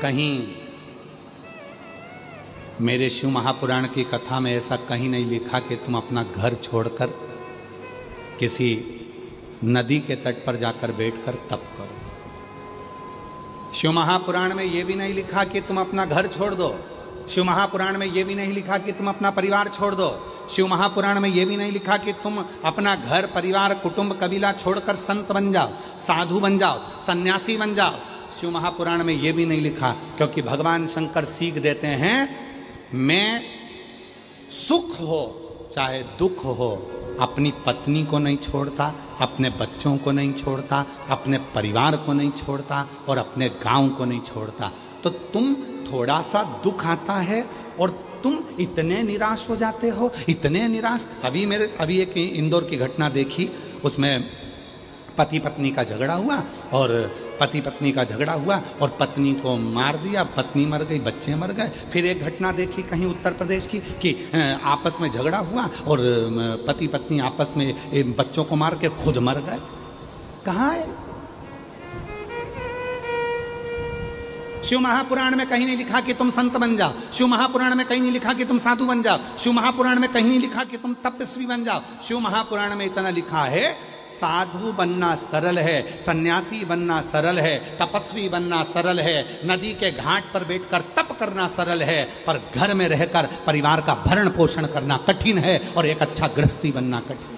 कहीं मेरे शिव महापुराण की कथा में ऐसा कहीं नहीं लिखा कि तुम अपना घर छोड़कर किसी नदी के तट पर जाकर बैठकर तप करो। शिव महापुराण में यह भी नहीं लिखा कि तुम अपना घर छोड़ दो। शिव महापुराण में यह भी नहीं लिखा कि तुम अपना परिवार छोड़ दो। शिव महापुराण में यह भी नहीं लिखा कि तुम अपना घर परिवार कुटुंब कबीला छोड़कर संत बन जाओ, साधु बन जाओ, सन्यासी बन जाओ। शिव महापुराण में यह भी नहीं लिखा, क्योंकि भगवान शंकर सीख देते हैं, मैं सुख हो चाहे दुख हो अपनी पत्नी को नहीं छोड़ता, अपने बच्चों को नहीं छोड़ता, अपने परिवार को नहीं छोड़ता और अपने गांव को नहीं छोड़ता। तो तुम थोड़ा सा दुख आता है और तुम इतने निराश हो जाते हो, इतने निराश। अभी एक इंदौर की घटना देखी, उसमें पति पत्नी का झगड़ा हुआ और पत्नी को मार दिया, पत्नी मर गई, बच्चे मर गए। फिर एक घटना देखी कहीं उत्तर प्रदेश की कि आपस में झगड़ा हुआ और पति पत्नी आपस में बच्चों को मार के खुद मर गए। कहाँ है? शिव महापुराण में कहीं नहीं लिखा कि तुम संत बन जाओ। शिव महापुराण में कहीं नहीं लिखा कि तुम साधु बन जाओ। शिव महापुराण में कहीं नहीं लिखा कि तुम तपस्वी बन जाओ। शिव महापुराण में इतना लिखा है, साधु बनना सरल है, सन्यासी बनना सरल है, तपस्वी बनना सरल है, नदी के घाट पर बैठकर तप करना सरल है, पर घर में रहकर परिवार का भरण पोषण करना कठिन है और एक अच्छा गृहस्थी बनना कठिन।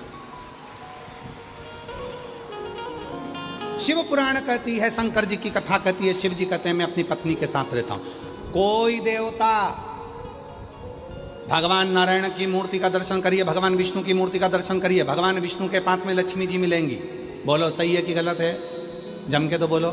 शिव पुराण कहती है, शंकर जी की कथा कहती है, शिव जी कहते हैं मैं अपनी पत्नी के साथ रहता हूं। कोई देवता, भगवान नारायण की मूर्ति का दर्शन करिए, भगवान विष्णु की मूर्ति का दर्शन करिए, भगवान विष्णु के पास में लक्ष्मी जी मिलेंगी। बोलो सही है कि गलत है? जम के तो बोलो।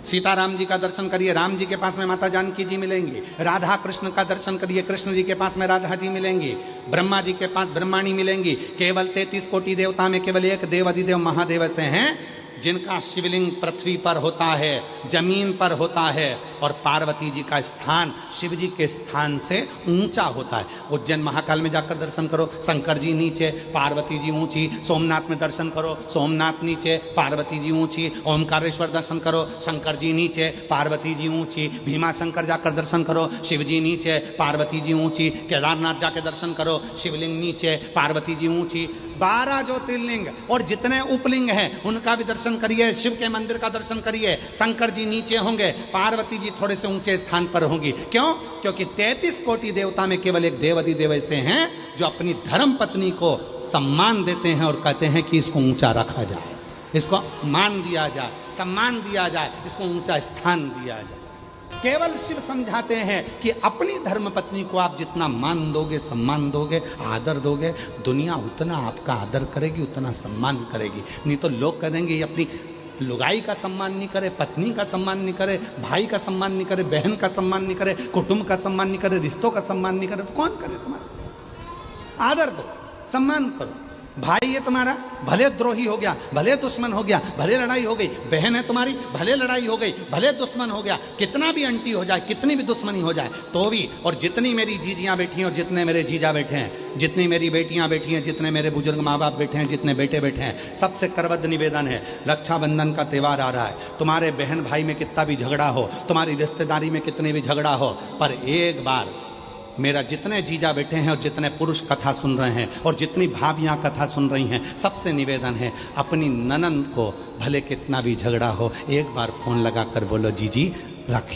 सीताराम जी का दर्शन करिए, राम जी के पास में माता जानकी जी मिलेंगी। राधा कृष्ण का दर्शन करिए, कृष्ण जी के पास में राधा जी मिलेंगी। ब्रह्मा जी के पास ब्रह्माणी मिलेंगी। केवल 33 कोटि देवता में केवल एक देव अधिदेव महादेव से हैं जिनका शिवलिंग पृथ्वी पर होता है, जमीन पर होता है, और पार्वती जी का स्थान शिव जी के स्थान से ऊंचा होता है। उज्जैन महाकाल में जाकर दर्शन करो, शंकर जी नीचे, पार्वती जी ऊंची। सोमनाथ में दर्शन करो, सोमनाथ नीचे, पार्वती जी ऊंची। ओमकारेश्वर दर्शन करो, शंकर जी नीचे, पार्वती जी ऊंची। भीमा शंकर जाकर दर्शन करो, शिव जी नीचे, पार्वती जी ऊंची। केदारनाथ जाकर दर्शन करो, शिवलिंग नीचे, पार्वती जी ऊंची। 12 ज्योतिर्लिंग और जितने उपलिंग हैं उनका भी दर्शन करिए। शिव के मंदिर का दर्शन करिए, शंकर जी नीचे होंगे, पार्वती जी थोड़े से ऊंचे स्थान पर होंगी। क्यों? क्योंकि 33 कोटि देवता में केवल एक देव अधिदेव ऐसे हैं जो अपनी धर्म पत्नी को सम्मान देते हैं और कहते हैं कि इसको ऊंचा रखा जाए, इसको मान दिया जाए, सम्मान दिया जाए, इसको ऊंचा स्थान दिया जाए। केवल शिव समझाते हैं कि अपनी धर्म पत्नी को आप जितना मान दोगे, सम्मान दोगे, आदर दोगे, दुनिया उतना आपका आदर करेगी, उतना सम्मान करेगी। नहीं तो लोग कह देंगे ये अपनी लुगाई का सम्मान नहीं करे, पत्नी का सम्मान नहीं करे, भाई का सम्मान नहीं करे, बहन का सम्मान नहीं करे, कुटुंब का सम्मान नहीं करे, रिश्तों का सम्मान नहीं करे, तो कौन करे तुम्हारा? आदर दो, सम्मान करो। भाई ये तुम्हारा, भले द्रोही हो गया, भले दुश्मन हो गया, भले लड़ाई हो गई, बहन है तुम्हारी, भले लड़ाई हो गई, भले दुश्मन हो गया, कितना भी अंटी हो जाए, कितनी भी दुश्मनी हो जाए तो भी, और जितनी मेरी जीजियां बैठी हैं और जितने मेरे जीजा बैठे हैं, जितनी मेरी बेटियां बैठी हैं, जितने मेरे बुजुर्ग माँ बाप बैठे हैं, जितने बेटे बैठे हैं, सबसे करबद्ध निवेदन है, रक्षाबंधन का त्यौहार आ रहा है, तुम्हारे बहन भाई में कितना भी झगड़ा हो, तुम्हारी रिश्तेदारी में कितने भी झगड़ा हो, पर एक बार मेरा जितने जीजा बैठे हैं और जितने पुरुष कथा सुन रहे हैं और जितनी भाभियां कथा सुन रही हैं, सबसे निवेदन है, अपनी ननंद को भले कितना भी झगड़ा हो, एक बार फोन लगाकर बोलो जीजी रख